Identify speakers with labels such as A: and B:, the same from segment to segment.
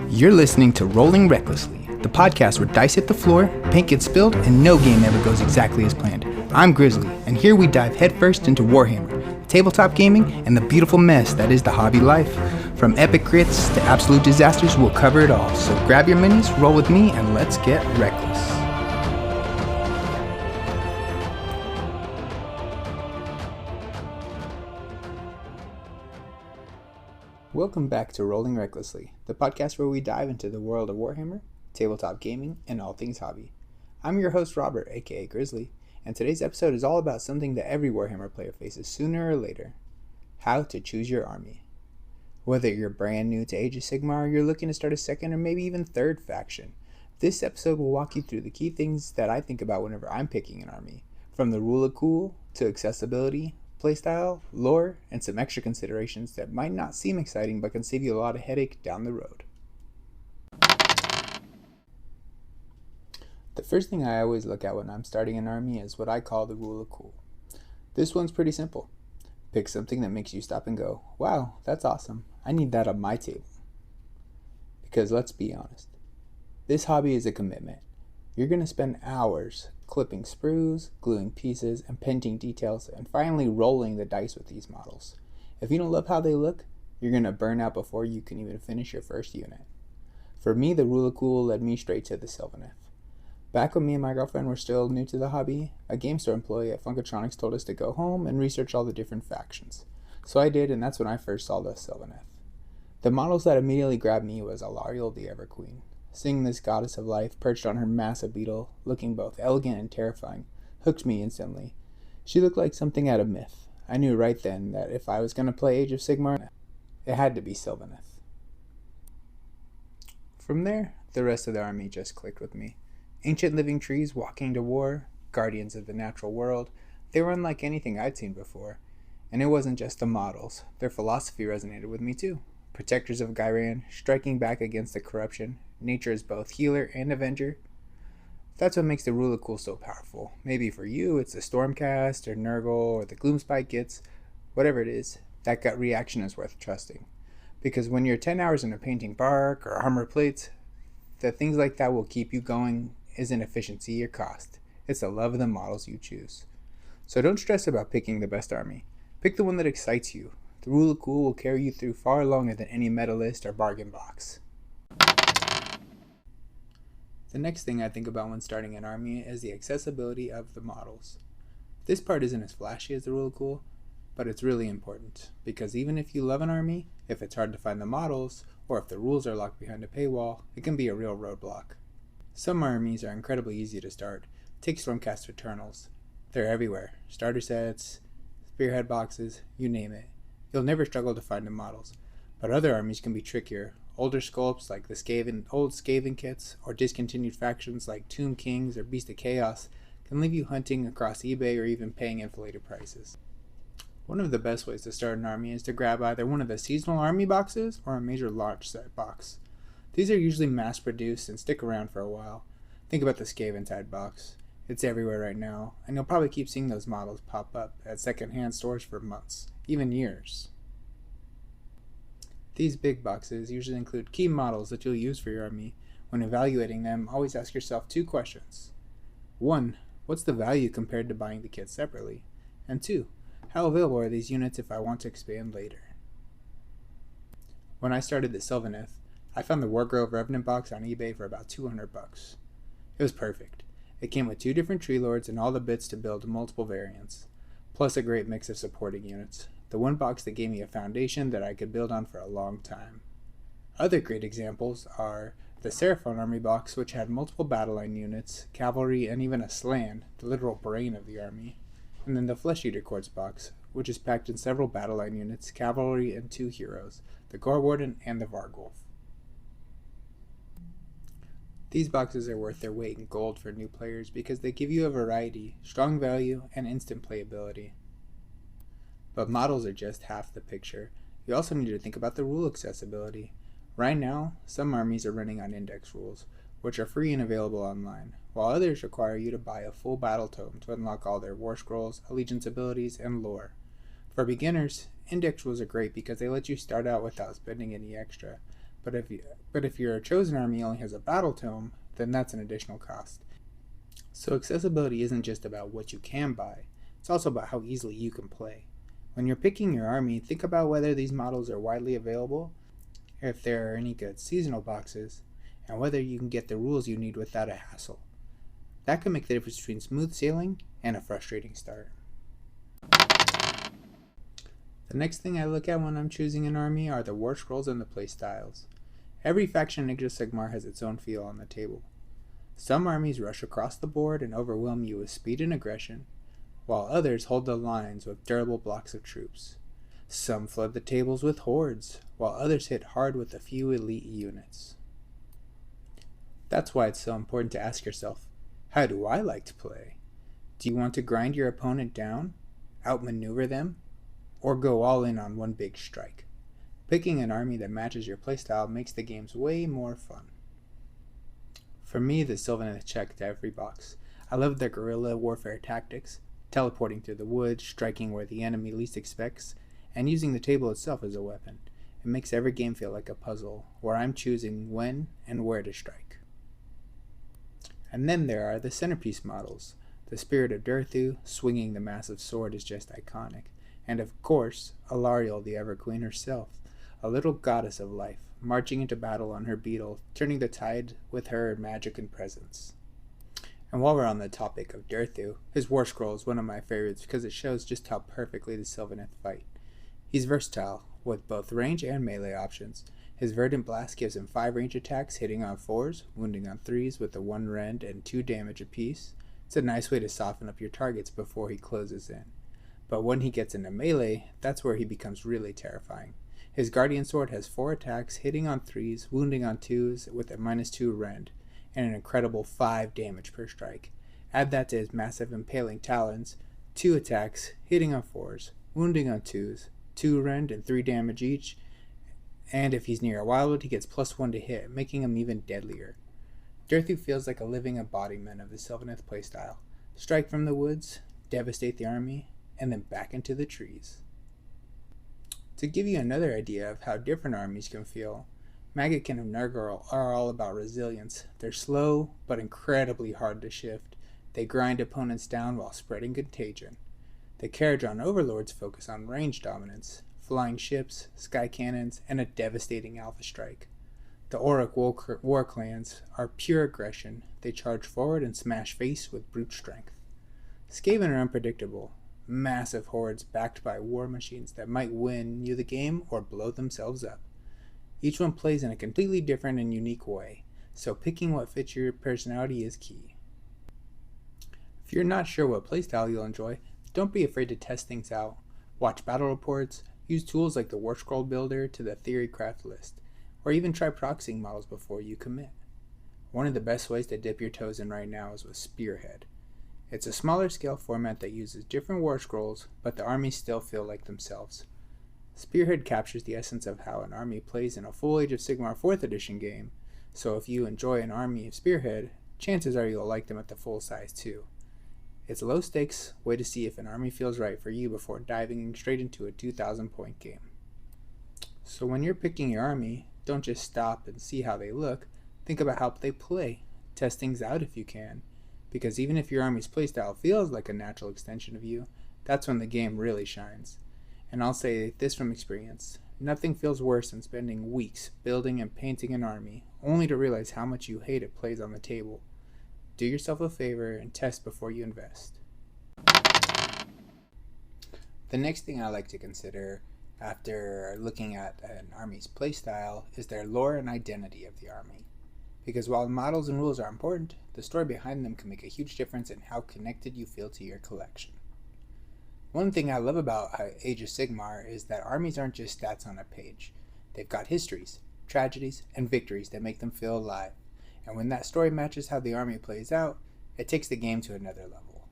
A: You're listening to Rolling Recklessly, the podcast where dice hit the floor, paint gets spilled, and no game ever goes exactly as planned. I'm Grizzly, and here we dive headfirst into Warhammer, tabletop gaming, and the beautiful mess that is the hobby life. From epic crits to absolute disasters, we'll cover it all. So grab your minis, roll with me, and let's get reckless. Welcome back to Rolling Recklessly, the podcast where we dive into the world of Warhammer, tabletop gaming, and all things hobby. I'm your host Robert, aka Grizzly, and today's episode is all about something that every Warhammer player faces sooner or later: how to choose your army. Whether you're brand new to Age of Sigmar or you're looking to start a second or maybe even third faction, this episode will walk you through the key things that I think about whenever I'm picking an army, from the rule of cool to accessibility, playstyle, lore, and some extra considerations that might not seem exciting but can save you a lot of headache down the road. The first thing I always look at when I'm starting an army is what I call the rule of cool. This one's pretty simple. Pick something that makes you stop and go, wow, that's awesome. I need that on my table. Because let's be honest, this hobby is a commitment. You're going to spend hours clipping sprues, gluing pieces, and painting details, and finally rolling the dice with these models. If you don't love how they look, you're going to burn out before you can even finish your first unit. For me, the rule of cool led me straight to the Sylvaneth. Back when me and my girlfriend were still new to the hobby, a game store employee at Funkatronics told us to go home and research all the different factions. So I did, and that's when I first saw the Sylvaneth. The models that immediately grabbed me was Alariel the Everqueen. Seeing this goddess of life perched on her massive beetle, looking both elegant and terrifying, hooked me instantly. She looked like something out of myth. I knew right then that if I was going to play Age of Sigmar, it had to be Sylvaneth. From there, the rest of the army just clicked with me. Ancient living trees walking to war, guardians of the natural world, they were unlike anything I'd seen before. And it wasn't just the models, their philosophy resonated with me too. Protectors of Ghyran, striking back against the corruption. Nature is both healer and avenger. That's what makes the rule of cool so powerful. Maybe for you it's the Stormcast or Nurgle or the Gloomspite Gits. Whatever it is, that gut reaction is worth trusting. Because when you're 10 hours into painting bark or armor plates, the things like that will keep you going isn't efficiency or cost. It's the love of the models you choose. So don't stress about picking the best army. Pick the one that excites you. The rule of cool will carry you through far longer than any meta list or bargain box. The next thing I think about when starting an army is the accessibility of the models. This part isn't as flashy as the rule of cool, but it's really important, because even if you love an army, if it's hard to find the models, or if the rules are locked behind a paywall, it can be a real roadblock. Some armies are incredibly easy to start. Take Stormcast Eternals. They're everywhere. Starter sets, spearhead boxes, you name it. You'll never struggle to find the models. But other armies can be trickier. Older sculpts like the old Skaven kits, or discontinued factions like Tomb Kings or Beast of Chaos can leave you hunting across eBay or even paying inflated prices. One of the best ways to start an army is to grab either one of the seasonal army boxes or a major launch set box. These are usually mass produced and stick around for a while. Think about the Skaventide box. It's everywhere right now, and you'll probably keep seeing those models pop up at secondhand stores for months, even years. These big boxes usually include key models that you'll use for your army. When evaluating them, always ask yourself two questions. 1. What's the value compared to buying the kit separately? And 2. How available are these units if I want to expand later? When I started the Sylvaneth, I found the Wargrove Revenant box on eBay for about $200. It was perfect. It came with 2 different tree lords and all the bits to build multiple variants, plus a great mix of supporting units. The one box that gave me a foundation that I could build on for a long time. Other great examples are the Seraphon army box, which had multiple battle line units, cavalry, and even a slan, the literal brain of the army. And then the Flesh Eater Quartz box, which is packed in several battle line units, cavalry, and 2 heroes, the Gore Warden and the Vargulf. These boxes are worth their weight in gold for new players because they give you a variety, strong value, and instant playability. But models are just half the picture. You also need to think about the rule accessibility. Right now, some armies are running on index rules, which are free and available online, while others require you to buy a full battle tome to unlock all their Warscrolls, allegiance abilities, and lore. For beginners, index rules are great because they let you start out without spending any extra, But if your chosen army only has a battle tome, then that's an additional cost. So accessibility isn't just about what you can buy, it's also about how easily you can play. When you're picking your army, think about whether these models are widely available, if there are any good seasonal boxes, and whether you can get the rules you need without a hassle. That can make the difference between smooth sailing and a frustrating start. The next thing I look at when I'm choosing an army are the Warscrolls and the playstyles. Every faction in Age of Sigmar has its own feel on the table. Some armies rush across the board and overwhelm you with speed and aggression, while others hold the lines with durable blocks of troops. Some flood the tables with hordes, while others hit hard with a few elite units. That's why it's so important to ask yourself, how do I like to play? Do you want to grind your opponent down, outmaneuver them, or go all in on one big strike? Picking an army that matches your playstyle makes the games way more fun. For me, the Sylvaneth checked every box. I love their guerrilla warfare tactics, teleporting through the woods, striking where the enemy least expects, and using the table itself as a weapon. It makes every game feel like a puzzle, where I'm choosing when and where to strike. And then there are the centerpiece models. The Spirit of Durthu, swinging the massive sword, is just iconic. And of course, Alarielle the Everqueen herself, a little goddess of life, marching into battle on her beetle, turning the tide with her magic and presence. And while we're on the topic of Durthu, his Warscroll is one of my favorites because it shows just how perfectly the Sylvaneth fight. He's versatile, with both range and melee options. His Verdant Blast gives him 5 range attacks, hitting on 4s, wounding on 3s with a 1 rend and 2 damage apiece. It's a nice way to soften up your targets before he closes in. But when he gets into melee, that's where he becomes really terrifying. His Guardian Sword has 4 attacks, hitting on 3s, wounding on 2s with a -2 rend, and an incredible 5 damage per strike. Add that to his massive Impaling Talons, 2 attacks, hitting on 4s, wounding on 2s, 2 rend and 3 damage each, and if he's near a wildwood, he gets +1 to hit, making him even deadlier. Durthu feels like a living embodiment of the Sylvaneth playstyle. Strike from the woods, devastate the army, and then back into the trees. To give you another idea of how different armies can feel, Maggotkin and Nurgle are all about resilience. They're slow, but incredibly hard to shift. They grind opponents down while spreading contagion. The Kharadron Overlords focus on range dominance, flying ships, sky cannons, and a devastating alpha strike. The Auric war clans are pure aggression. They charge forward and smash face with brute strength. Skaven are unpredictable, massive hordes backed by war machines that might win you the game or blow themselves up. Each one plays in a completely different and unique way, so picking what fits your personality is key. If you're not sure what playstyle you'll enjoy, don't be afraid to test things out. Watch battle reports, use tools like the Warscroll Builder to the Theory Craft list, or even try proxying models before you commit. One of the best ways to dip your toes in right now is with Spearhead. It's a smaller scale format that uses different war scrolls, but the armies still feel like themselves. Spearhead captures the essence of how an army plays in a full Age of Sigmar 4th edition game, so if you enjoy an army of Spearhead, chances are you'll like them at the full size too. It's a low stakes way to see if an army feels right for you before diving straight into a 2,000 point game. So when you're picking your army, don't just stop and see how they look, think about how they play. Test things out if you can, because even if your army's playstyle feels like a natural extension of you, that's when the game really shines. And I'll say this from experience, nothing feels worse than spending weeks building and painting an army, only to realize how much you hate it plays on the table. Do yourself a favor and test before you invest. The next thing I like to consider after looking at an army's playstyle is their lore and identity of the army. Because while models and rules are important, the story behind them can make a huge difference in how connected you feel to your collection. One thing I love about Age of Sigmar is that armies aren't just stats on a page. They've got histories, tragedies, and victories that make them feel alive. And when that story matches how the army plays out, it takes the game to another level.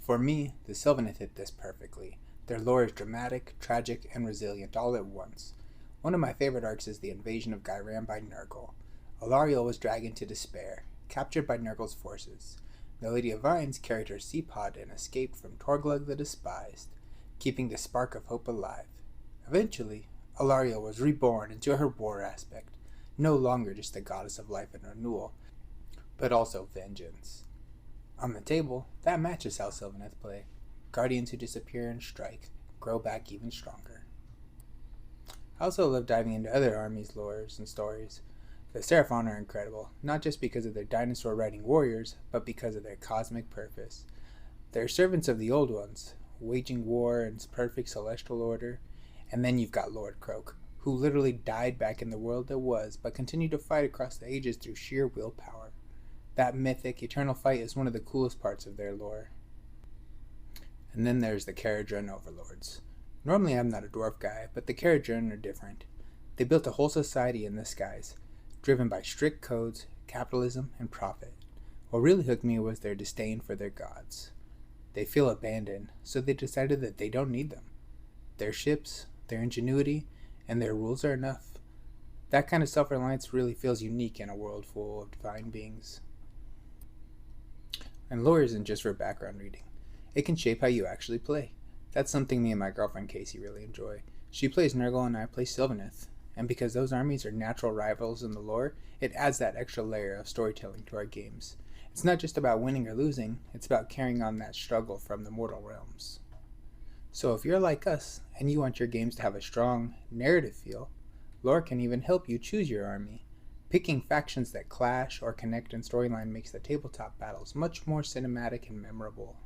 A: For me, the Sylvaneth hit this perfectly. Their lore is dramatic, tragic, and resilient all at once. One of my favorite arcs is the invasion of Ghyran by Nurgle. Alarielle was dragged into despair, captured by Nurgle's forces. The Lady of Vines carried her sea pod and escaped from Torglug the Despised, keeping the spark of hope alive. Eventually, Alarielle was reborn into her war aspect, no longer just the goddess of life and renewal, but also vengeance. On the table, that matches how Sylvaneth play. Guardians who disappear and strike, grow back even stronger. I also love diving into other armies' lores and stories. The Seraphon are incredible, not just because of their dinosaur-riding warriors, but because of their cosmic purpose. They're servants of the Old Ones, waging war in perfect celestial order. And then you've got Lord Croak, who literally died back in the world that was, but continued to fight across the ages through sheer willpower. That mythic, eternal fight is one of the coolest parts of their lore. And then there's the Kharadron Overlords. Normally I'm not a dwarf guy, but the Kharadron are different. They built a whole society in the skies, driven by strict codes, capitalism, and profit. What really hooked me was their disdain for their gods. They feel abandoned, so they decided that they don't need them. Their ships, their ingenuity, and their rules are enough. That kind of self-reliance really feels unique in a world full of divine beings. And lore isn't just for background reading. It can shape how you actually play. That's something me and my girlfriend Casey really enjoy. She plays Nurgle and I play Sylvaneth. And because those armies are natural rivals in the lore, it adds that extra layer of storytelling to our games. It's not just about winning or losing, it's about carrying on that struggle from the mortal realms. So if you're like us, and you want your games to have a strong, narrative feel, lore can even help you choose your army. Picking factions that clash or connect in storyline makes the tabletop battles much more cinematic and memorable.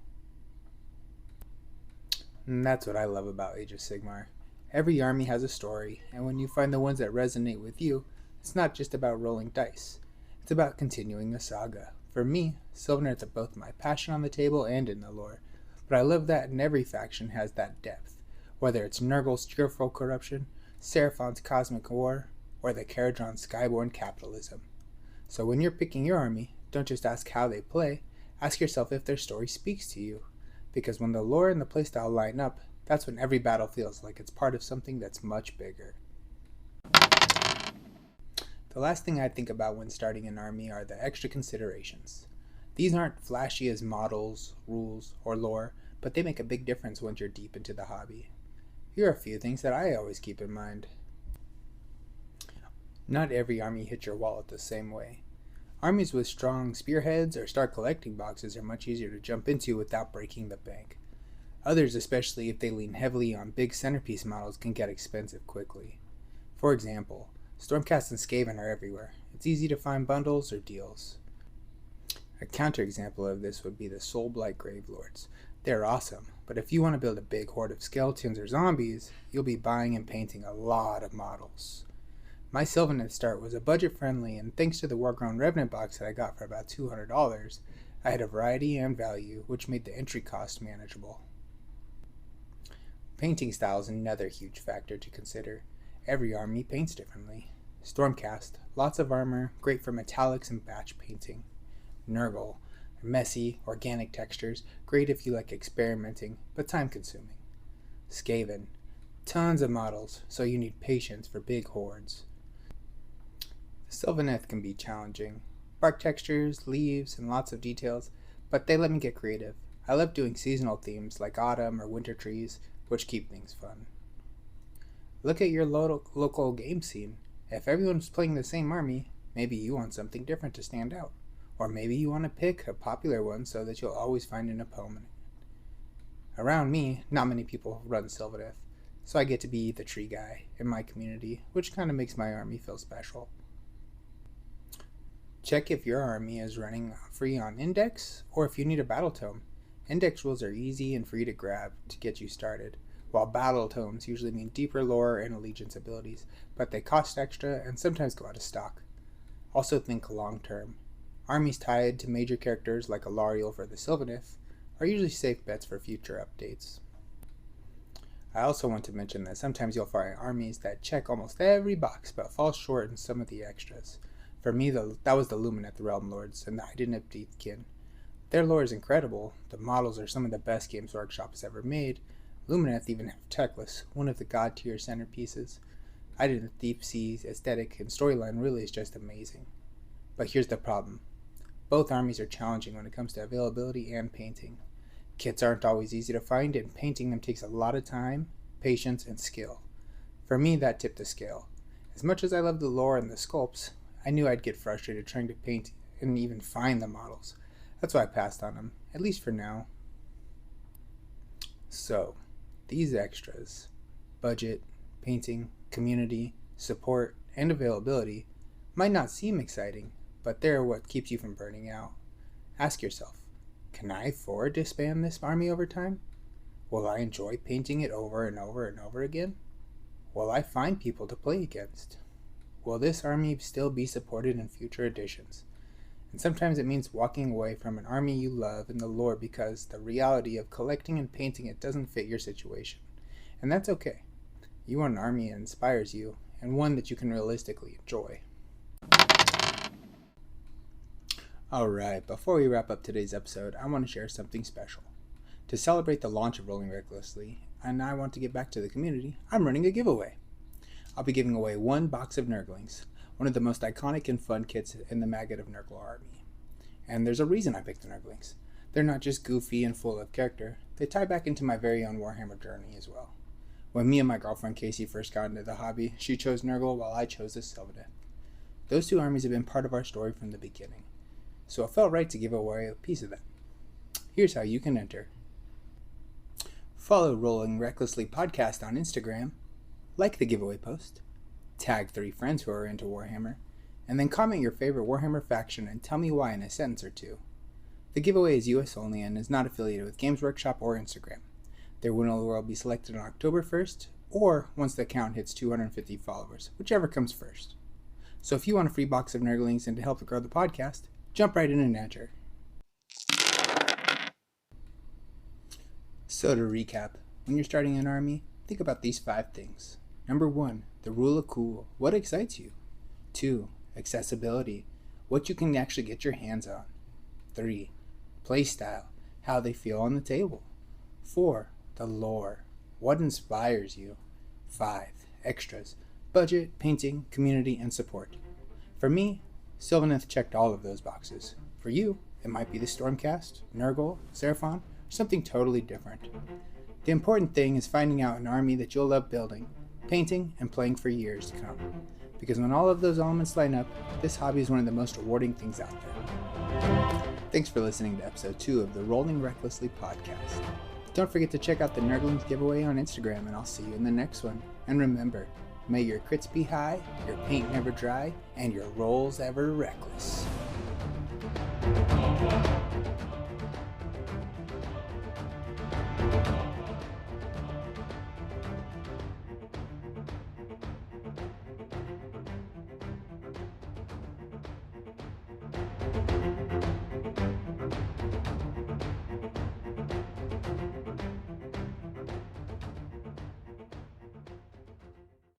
A: And that's what I love about Age of Sigmar. Every army has a story, and when you find the ones that resonate with you, it's not just about rolling dice. It's about continuing the saga. For me, Sylvaneth are both my passion on the table and in the lore, but I love that every faction has that depth, whether it's Nurgle's cheerful corruption, Seraphon's cosmic war, or the Kharadron's skyborn capitalism. So when you're picking your army, don't just ask how they play, ask yourself if their story speaks to you. Because when the lore and the playstyle line up, that's when every battle feels like it's part of something that's much bigger. The last thing I think about when starting an army are the extra considerations. These aren't flashy as models, rules, or lore, but they make a big difference once you're deep into the hobby. Here are a few things that I always keep in mind. Not every army hits your wallet the same way. Armies with strong spearheads or start collecting boxes are much easier to jump into without breaking the bank. Others, especially if they lean heavily on big centerpiece models, can get expensive quickly. For example, Stormcast and Skaven are everywhere. It's easy to find bundles or deals. A counterexample of this would be the Soulblight Gravelords. They're awesome, but if you want to build a big horde of skeletons or zombies, you'll be buying and painting a lot of models. My Sylvaneth start was a budget-friendly, and thanks to the Wargrown Revenant box that I got for about $200, I had a variety and value, which made the entry cost manageable. Painting style is another huge factor to consider. Every army paints differently. Stormcast, lots of armor, great for metallics and batch painting. Nurgle, messy, organic textures, great if you like experimenting, but time-consuming. Skaven, tons of models, so you need patience for big hordes. Sylvaneth can be challenging. Bark textures, leaves, and lots of details, but they let me get creative. I love doing seasonal themes like autumn or winter trees, which keep things fun. Look at your local game scene. If everyone's playing the same army, maybe you want something different to stand out. Or maybe you want to pick a popular one so that you'll always find an opponent. Around me, not many people run Sylvaneth, so I get to be the tree guy in my community, which kind of makes my army feel special. Check if your army is running free on Index, or if you need a battle tome. Index rules are easy and free to grab to get you started, while battle tomes usually mean deeper lore and allegiance abilities, but they cost extra and sometimes go out of stock. Also think long term. Armies tied to major characters like Alarielle for the Sylvaneth are usually safe bets for future updates. I also want to mention that sometimes you'll find armies that check almost every box but fall short in some of the extras. For me, that was the Lumineth Realm Lords and the Identity Thiefkin. Their lore is incredible, the models are some of the best Games Workshop has ever made. Lumineth even have Teclis, one of the god tier centerpieces. Identity Thief's aesthetic and storyline really is just amazing. But here's the problem. Both armies are challenging when it comes to availability and painting. Kits aren't always easy to find, and painting them takes a lot of time, patience, and skill. For me, that tipped the scale. As much as I love the lore and the sculpts, I knew I'd get frustrated trying to paint and even find the models. That's why I passed on them, at least for now. So, these extras, budget, painting, community, support, and availability, might not seem exciting, but they're what keeps you from burning out. Ask yourself, can I afford to span this army over time? Will I enjoy painting it over and over and over again? Will I find people to play against? Will this army still be supported in future editions? And sometimes it means walking away from an army you love and the lore because the reality of collecting and painting it doesn't fit your situation. And that's okay. You want an army that inspires you, and one that you can realistically enjoy. Alright, before we wrap up today's episode, I want to share something special. To celebrate the launch of Rolling Recklessly, and I want to give back to the community, I'm running a giveaway. I'll be giving away one box of Nurglings, one of the most iconic and fun kits in the Maggot of Nurgle army. And there's a reason I picked the Nurglings. They're not just goofy and full of character, they tie back into my very own Warhammer journey as well. When me and my girlfriend Casey first got into the hobby, she chose Nurgle while I chose the Sylvaneth. Those two armies have been part of our story from the beginning, so it felt right to give away a piece of them. Here's how you can enter. Follow Rolling Recklessly Podcast on Instagram, like the giveaway post, tag 3 friends who are into Warhammer, and then comment your favorite Warhammer faction and tell me why in a sentence or two. The giveaway is US only and is not affiliated with Games Workshop or Instagram. Their winner will be selected on October 1st, or once the account hits 250 followers, whichever comes first. So if you want a free box of Nurglings and to help grow the podcast, jump right in and enter. So to recap, when you're starting an army, think about these 5 things. Number 1, the rule of cool. What excites you? 2, accessibility. What you can actually get your hands on. 3, playstyle. How they feel on the table. 4, the lore. What inspires you? 5, extras. Budget, painting, community, and support. For me, Sylvaneth checked all of those boxes. For you, it might be the Stormcast, Nurgle, Seraphon, or something totally different. The important thing is finding out an army that you'll love building, painting, and playing for years to come. Because when all of those elements line up, this hobby is one of the most rewarding things out there. Thanks for listening to episode 2 of the Rolling Recklessly podcast. Don't forget to check out the Nurglings giveaway on Instagram, and I'll see you in the next one. And remember, may your crits be high, your paint never dry, and your rolls ever reckless.